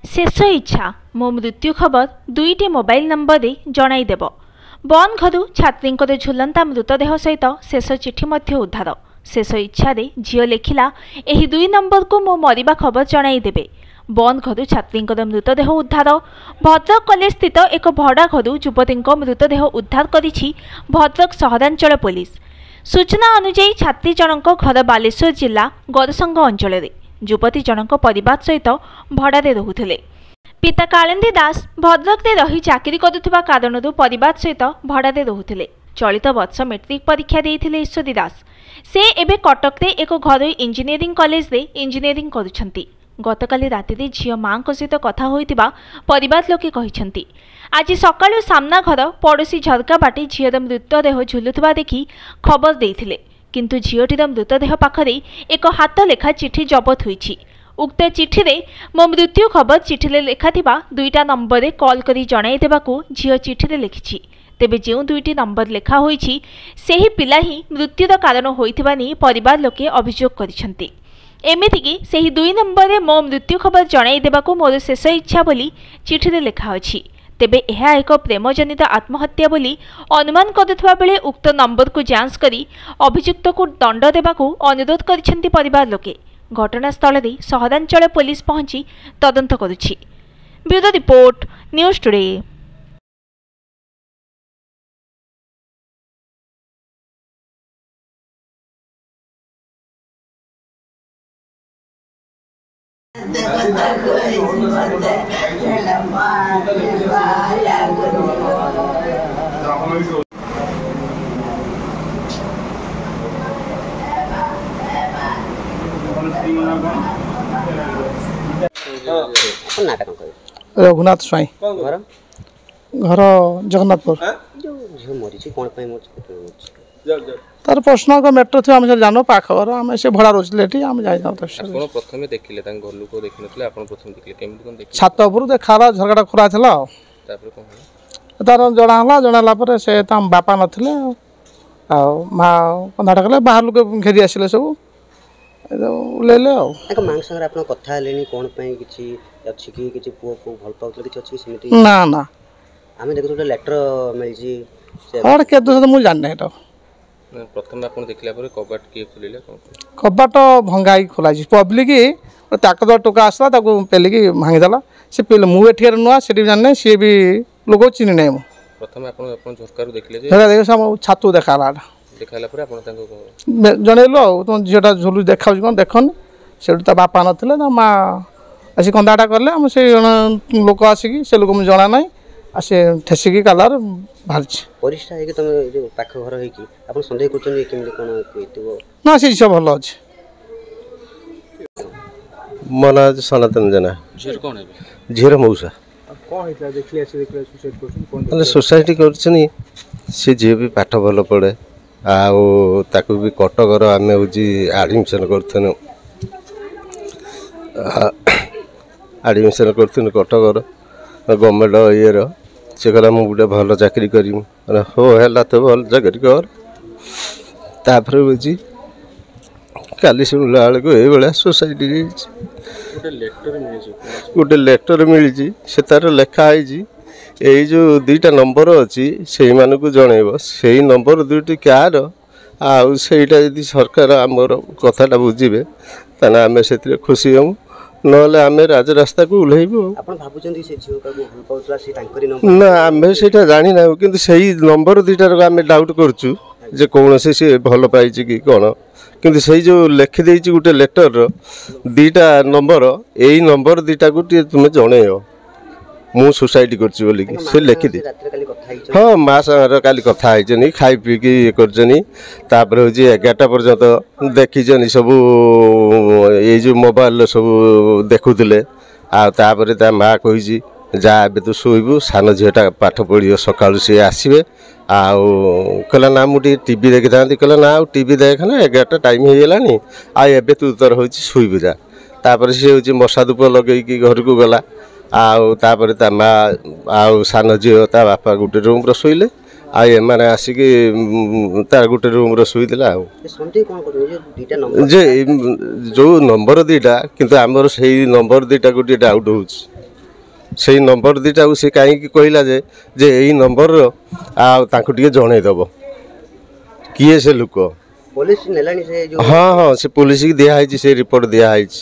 शेष इच्छा मो मृत्यु खबर दुईटी मोबाइल नंबर दे जणाइदेव। बन घरू छात्री झुलंता मृतदेह सहित शेष चिठी उद्धार। शेष इच्छा दे झील लिखिला एही दुई नंबर को मो मरिबा खबर जणाइदेवे। बन घरू छात्री मृतदेह उद्धार। भद्रक कलेज स्थित एक भड़ा घरू युवती मृतदेह उद्धार करिछि भद्रक सहरांचल पुलिस। सूचना अनुसार छात्री जनक घर बालेश्वर जिला गरसंग अंचल। युवती जनक परिवार सहित भड़ारे रहुथिले। पिता कालिंदी दास भद्रक रे रही चाकरी करुवा कारण परिवार सहित भड़ारे रहुथिले। चलित वर्ष मैट्रिक परीक्षा देइथिले ईश्वरी दास। से एबे कटक रे एक घरोई इंजीनियरिंग कॉलेज रे इंजीनियरिंग करुछंती। गतकाली राति झील मां सहित कथा होइतिबा परिवार लोके कहिसंती। आज सकाळु सामना घर पड़ोशी झरका बाटे झीर मृतदेह झुलुवा देखि खबर देइथिले, किंतु झीटीर मृतदेह पाखरे एक हाथ लेखा चिठी जबत होइछि। उक्त चिठी रे मो मृत्यु खबर चिठी लेखाथिबा दुईटा नंबर रे कॉल करी जणाई देबाकू झील चिठी रे लिखिछि। तेबे जेउ दुईटी नंबर लेखा होइछि सेही पिला ही मृत्युर कारण होइथिबा नि परिवार लोके अभियोग करिसंती। एमितिकी सेही दुई नंबर रे मो मृत्यु खबर जणाई देबाकू मोर शेष इच्छा बोली चिठी रे लेखा अछि। तेबे यह एक प्रेमजनित आत्महत्या बोली अनुमान करुवा बेले उक्त नंबर को जांच करी अभियुक्त को दंड देबाकू अनुरोध करिसेंती परिवार लोके। घटनास्थल रे सहरांचल पुलिस पहुंची तदंत करुछि। Bureau report news today. Raghunath Swain घर जगन्नाथपुर। तार पर्सनल का मैटर थी आम जानो पाख घर आम से भड़ा रोचे आम जाई प्रथम देखिले तां घर लोक देखिनथले आपण प्रथम देखिले केमति कोन देखिले छात ऊपर देखाला झरकाटा खुला थला तापर कोन तार जणाला पर से ताम बापा नथिले आ मां कंधाटा कले बाहर लोक घेरी आसिले सब लेले आ एक मांग संग आपण कथा लेनी कोन पई किछि अछि कि किछि पुओ को भल पाउतले किछि अछि समिति ना ना आमे देखु तो लेटर मिल जी और के दोस मु जान नै तो प्रथम आपण देखला पर कबाट के खुलिले कोन कबाट भंगाई खोला जी पब्लिक ताकत टोका आसला ताको पेली की भांगी देला से पेले मु एठियर नुआ सेठी जान नै से भी लोग चिनि नै मु प्रथम आपण झरकारू देखले जे हेला देख सब छातु देखाला देखाला पर आपण ताको जणेलो तुम झियोटा झुलु देखाउ कोन देखन सेठी ता बापा नथिले ना मां आसी कंदाटा करले हम से लोक आसी से लोक मु जणा नै आसे ठेसिकी कलर भालछ परिष्ठा है कि तुम जो पाख घर है कि आपण संदेह करछन केमले कोन कइतबो ना से सब भलो अछि। मना सनातन जना झीर कोन है झीर मौसा कोन हितला देखले सुसाइड करछन कोन सोसाइटी करछनी से जे भी पाठ भलो पड़े आउ ताकू भी कटकर आमे होजी एडमिशन करथनो एडमिशन करथनो कटकर गवर्नमेंट इयर से कहला मु गोटे भल चाकरी करी हो है तो भल चाकरी कर तापर होजी काली सुनला बेल को ये सोसाइटी गोटे लेटर मिली से तार लेखा है यही जो दुईटा नंबर अच्छी से जनइब से नंबर दुईटी क्या आउ सेटा यदि सरकार आमर कथाटा बुझे ताना आम से खुशी हूँ नले आम राजरास्ता को उल्लैबू ना आम से जानी ना कि नंबर दुईटार आम डाउट करुँ जे कौन से भल पाई कि कौन किंतु से जो लिखिदे गोटे लेटर दुईटा नंबर यही नंबर दुईटा को तुम्हें जन मु सुसाइड करछि बोली कि से लिखिदे हाँ माँ सागर काली कथा है खाई पीकी ये करपर हूँ 11टा पर्यंत देखीन सब ये जो मोबाइल सब देखुले आपर ता माँ कही जा ए तो शोबू सान झीटा पाठ पढ़ सका सी आसवे कहला ना मुझे टीवी देखी था कहला ना टीवी देख ना 11टा टाइम हो गलानी आबे तू तोर हो शोबू जा तापर सी हूँ मशा धूप लगे घर को गला आपर ता माँ आउ सान झील ता बापा गोटे रूम शोले आने आसिक तार गोटे रूम शोदेला जे जो नंबर दुईटा किंतु आमर से नंबर दुईटा गोटे डाउट हो ସେଇ ନମ୍ବର ଦୁଇଟାକୁ ସେ କାହିଁକି କହିଲା ଯେ ଏଇ ନମ୍ବରର ଆଉ ତାଙ୍କୁ ଟିକେ ଜଣେଇଦେବ କିଏ ସେ ଲୋକ। ପୋଲିସ ନେଲାଣି ସେ ଯୋଉ ହଁ ସେ ପୋଲିସକି ଦିଆହେଇଛି, ସେ ରିପୋର୍ଟ ଦିଆହେଇଛି।